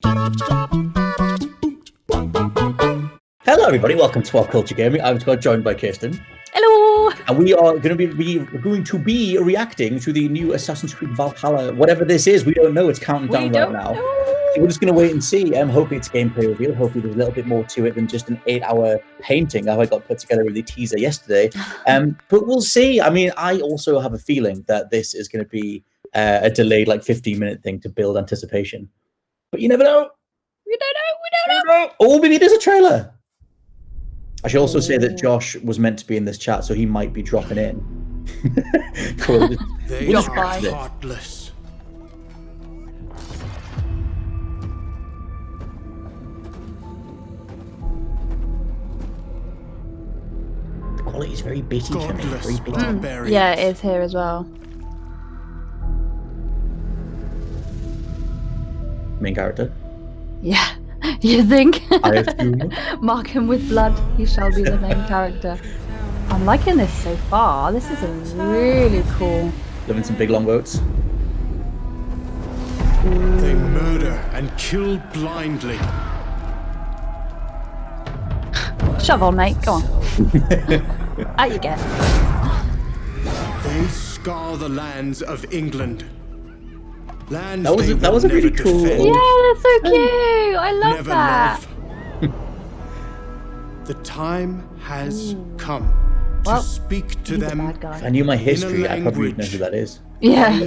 Hello, everybody. Welcome to WhatCulture Gaming. I'm joined by Kirsten. Hello. And we are going to be reacting to the new Assassin's Creed Valhalla. Whatever this is, we don't know. It's counting down right now. So we're just going to wait and see. Hopefully it's a gameplay reveal. Hopefully there's a little bit more to it than just an 8-hour painting that I got put together with the teaser yesterday. But we'll see. I mean, I also have a feeling that this is going to be a delayed, 15-minute thing to build anticipation. But you never know. We don't know. Oh, maybe there's a trailer. I should also say that Josh was meant to be in this chat, so he might be dropping in. They are heartless. The quality is very bitty for me. Very bitty. Yeah, it is here as well. Main character. Yeah, you think? I assume. Mark him with blood. He shall be the main character. I'm liking this so far. This is really cool. Living some big long boats. They murder and kill blindly. Shove on, mate. Go on. Out you get. They scar the lands of England. Lands that was a really cool. Yeah, that's so cute. I love that. The time has come to speak to them. Bad guy. If I knew my history, I probably would know who that is. Yeah,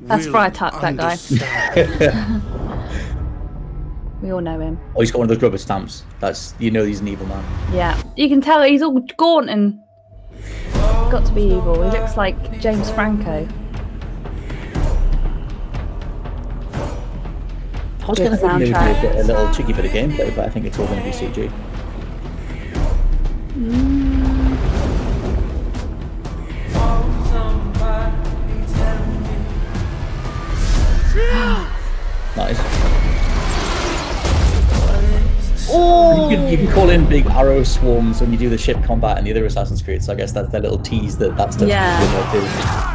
that's Friatuck, that guy. We all know him. Oh, he's got one of those rubber stamps. He's an evil man. Yeah, you can tell he's all gaunt and got to be evil. He looks like James Franco. I was going to think maybe a little cheeky bit of gameplay, but I think it's all going to be CG. Nice. Oh! You can call in big arrow swarms when you do the ship combat in the other Assassin's Creed, so I guess that's their little tease that stuff's going to do.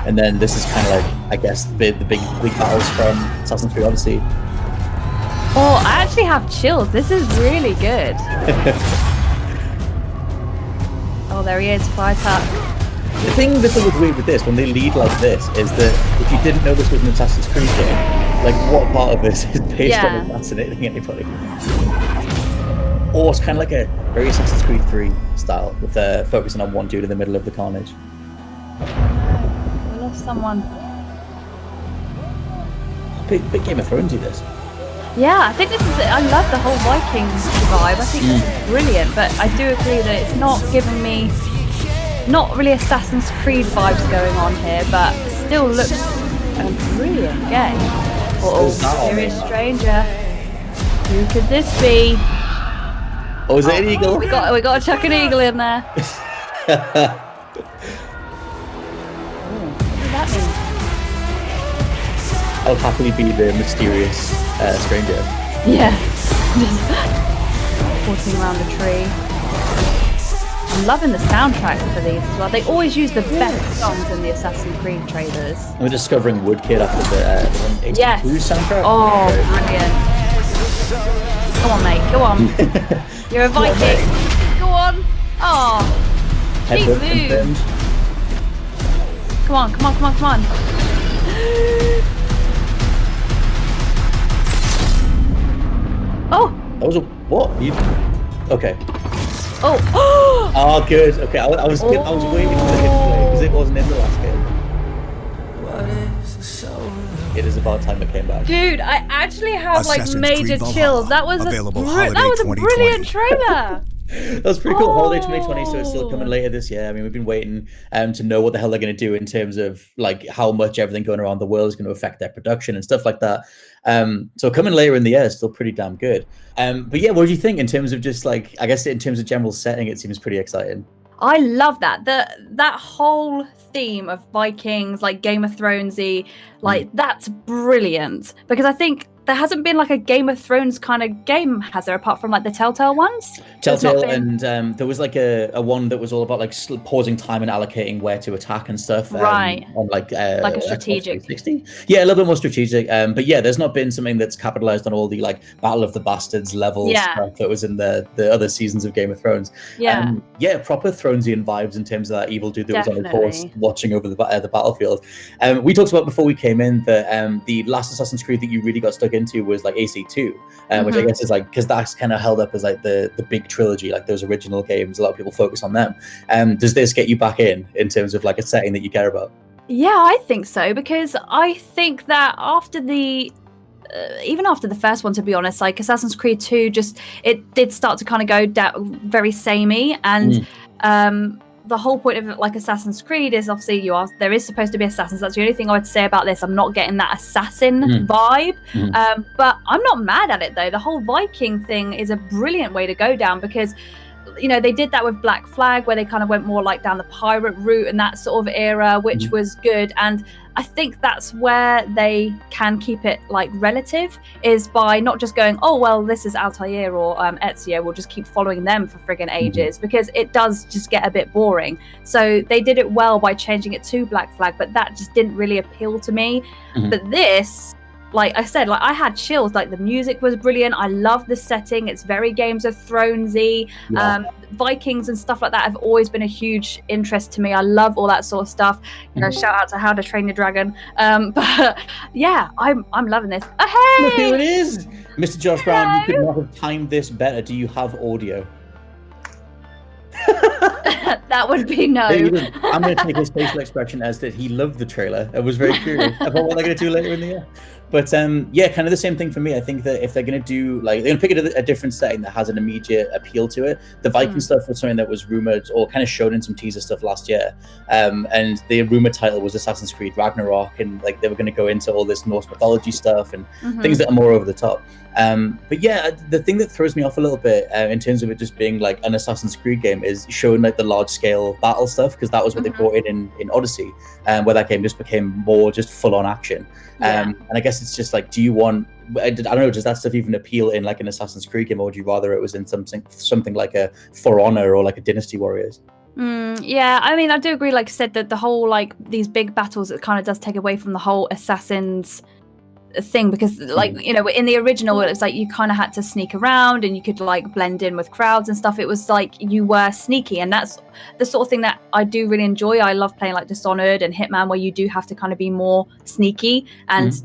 And then this is kind of I guess, the big battles from Assassin's Creed Odyssey. Oh, I actually have chills. This is really good. Oh, there he is, Friatuck. The thing that's always weird with this, when they lead like this, is that if you didn't know this was an Assassin's Creed game, what part of this is based on assassinating anybody? Or it's kind of like a very Assassin's Creed 3 style, with focusing on one dude in the middle of the carnage. We lost someone. Big Game of Thrones do this. Yeah, I think this is. I love the whole Vikings vibe. I think this is brilliant, but I do agree that it's not giving me, not really Assassin's Creed vibes going on here, but it still looks a brilliant game. Mysterious stranger. Who could this be? Oh, is it an eagle? We got to chuck an eagle in there. What does that mean? I'll happily be the mysterious stranger. Yeah, just walking around the tree. I'm loving the soundtracks for these as well. They always use the best songs in the Assassin's Creed trailers. I'm discovering Woodkid after the soundtrack. Oh, brilliant. Come on, mate, go on. You're a Viking. Go on. Oh, keep moving. Come on. Oh! That was a what? Okay. Oh! Oh, good. Okay, I was waiting for the hit play because it wasn't in the last game. It is about time it came back. Dude, I actually have major chills. That was a brilliant trailer. That's pretty cool. Holiday 2020, so it's still coming later this year. I mean, we've been waiting to know what the hell they're going to do in terms of how much everything going around the world is going to affect their production and stuff like that. So coming later in the year is still pretty damn good. But yeah, what do you think in terms of just I guess in terms of general setting, it seems pretty exciting. I love that. That whole theme of Vikings, Game of Thronesy, that's brilliant, because I think there hasn't been like a Game of Thrones kind of game, has there, apart from like the Telltale ones? Telltale, and there was like a one that was all about like pausing time and allocating where to attack and stuff. Right. On like a strategic. 360. Yeah, a little bit more strategic. But yeah, there's not been something that's capitalized on all the like Battle of the Bastards level stuff that was in the other seasons of Game of Thrones. Yeah. Proper Thronesian vibes in terms of that evil dude that was on the horse watching over the battlefield. We talked about before we came in that the last Assassin's Creed that you really got stuck into was like AC2, which I guess is like, because that's kind of held up as like the big trilogy, like those original games. A lot of people focus on them. Does this get you back in terms of like a setting that you care about? Yeah, I think so, because I think that after even after the first one, to be honest, like Assassin's Creed 2, it did start to kind of go down very samey, and the whole point of like Assassin's Creed is obviously there is supposed to be assassins. That's the only thing I would say about this. I'm not getting that assassin vibe, but I'm not mad at it though. The whole Viking thing is a brilliant way to go down, because they did that with Black Flag, where they kind of went more like down the pirate route and that sort of era, which was good. And I think that's where they can keep it like relative, is by not just going, oh well, this is Altair or Ezio, we'll just keep following them for friggin' ages, because it does just get a bit boring. So they did it well by changing it to Black Flag, but that just didn't really appeal to me. But this, like I said, like I had chills. Like the music was brilliant. I love the setting. It's very Games of Thronesy. Vikings and stuff like that have always been a huge interest to me. I love all that sort of stuff. Shout out to How to Train Your Dragon. But yeah, I'm loving this. Look who it is, Mr. Josh Brown. You could not have timed this better. Do you have audio? That would be no. I'm going to take his facial expression as that he loved the trailer. I was very curious about what they're going to do later in the year. But yeah, kind of the same thing for me. I think that if they're going to do, like, they're going to pick a different setting that has an immediate appeal to it. The Viking stuff was something that was rumored or kind of shown in some teaser stuff last year. And the rumored title was Assassin's Creed Ragnarok, and like they were going to go into all this Norse mythology stuff and things that are more over the top. But yeah, the thing that throws me off a little bit in terms of it just being like an Assassin's Creed game is showing like the large scale battle stuff, because that was what they brought in Odyssey, where that game just became more just full on action. And I guess it's just like, do you want, I don't know, does that stuff even appeal in like an Assassin's Creed game, or would you rather it was in something like a For Honor or like a Dynasty Warriors? Yeah, I mean, I do agree, like I said, that the whole like these big battles, it kind of does take away from the whole Assassin's thing, because like in the original it was like you kind of had to sneak around and you could like blend in with crowds and stuff. It was like you were sneaky, and that's the sort of thing that I do really enjoy. I love playing like Dishonored and Hitman, where you do have to kind of be more sneaky and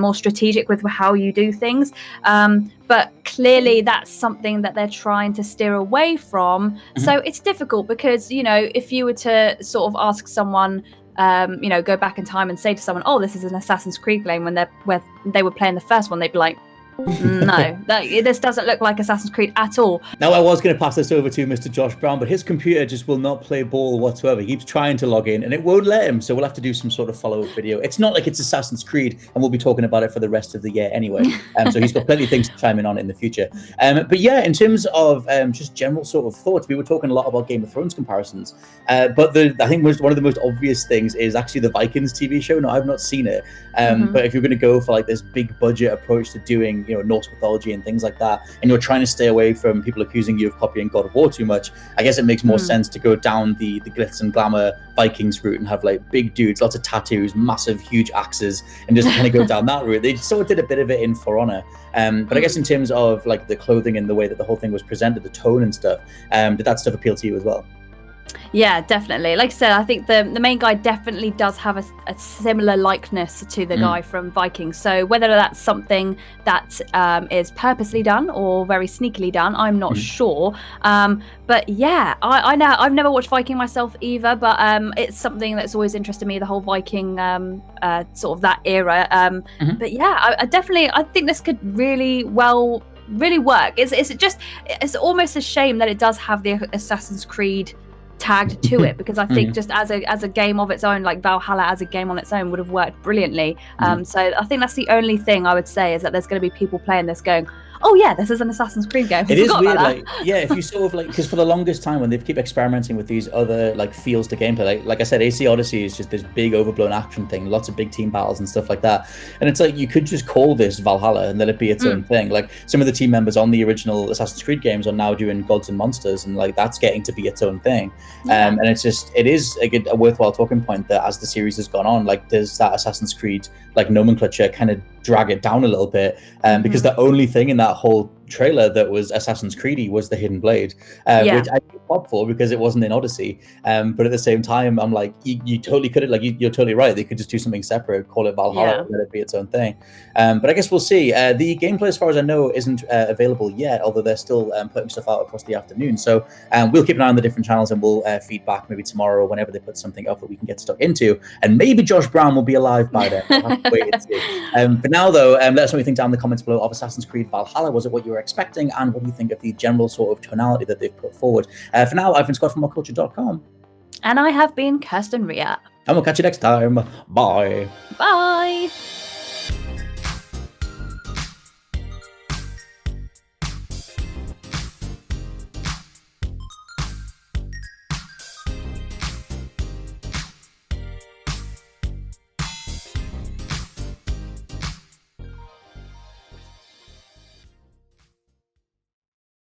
more strategic with how you do things, but clearly that's something that they're trying to steer away from. So it's difficult, because if you were to sort of ask someone, go back in time and say to someone, oh, this is an Assassin's Creed game, when they were playing the first one, they'd be like, no, this doesn't look like Assassin's Creed at all. Now, I was going to pass this over to Mr. Josh Brown, but his computer just will not play ball whatsoever. He keeps trying to log in and it won't let him, so we'll have to do some sort of follow-up video. It's not like it's Assassin's Creed, and we'll be talking about it for the rest of the year anyway. So he's got plenty of things to chime in on in the future. But yeah, in terms of just general sort of thoughts, we were talking a lot about Game of Thrones comparisons, but I think one of the most obvious things is actually the Vikings TV show. No, I've not seen it, but if you're going to go for like this big budget approach to doing Norse mythology and things like that, and you're trying to stay away from people accusing you of copying God of War too much, I guess it makes more sense to go down the glitz and glamour Vikings route and have like big dudes, lots of tattoos, massive huge axes, and just kind of go down that route. They sort of did a bit of it in For Honor, but I guess in terms of like the clothing and the way that the whole thing was presented, the tone and stuff, did that stuff appeal to you as well? Yeah, definitely. Like I said, I think the main guy definitely does have a similar likeness to the guy from Vikings. So whether that's something that is purposely done or very sneakily done, I'm not sure. But yeah, I know I've never watched Viking myself either, but it's something that's always interested me, the whole Viking sort of that era. But yeah, I think this could really work. It's almost a shame that it does have the Assassin's Creed tagged to it, because I think just as a game of its own, like Valhalla as a game on its own would have worked brilliantly. So I think that's the only thing I would say, is that there's going to be people playing this going, oh oh yeah, this is an Assassin's Creed game. It is weird, like, yeah, if you sort of like, because for the longest time when they keep experimenting with these other like feels to gameplay, like I said, AC Odyssey is just this big overblown action thing, lots of big team battles and stuff like that. And it's like, you could just call this Valhalla and let it be its own thing. Like some of the team members on the original Assassin's Creed games are now doing Gods and Monsters, and like that's getting to be its own thing. And it's just, it is a worthwhile talking point that as the series has gone on, like there's that Assassin's Creed like nomenclature kind of drag it down a little bit, because the only thing in that whole trailer that was Assassin's Creedy was the hidden blade, which I did pop for because it wasn't in Odyssey. But at the same time, I'm like, you totally could have, like, you're totally right. They could just do something separate, call it Valhalla, and let it be its own thing. But I guess we'll see. The gameplay, as far as I know, isn't available yet, although they're still putting stuff out across the afternoon. So we'll keep an eye on the different channels, and we'll feed back maybe tomorrow or whenever they put something up that we can get stuck into. And maybe Josh Brown will be alive by then. I'll have to wait and see. For now, though, let us know what you think down in the comments below of Assassin's Creed Valhalla. Was it what you were expecting? And what do you think of the general sort of tonality that they've put forward? For now, I've been Scott from WhatCulture.com. And I have been Kirsten Ria. And we'll catch you next time. Bye. Bye.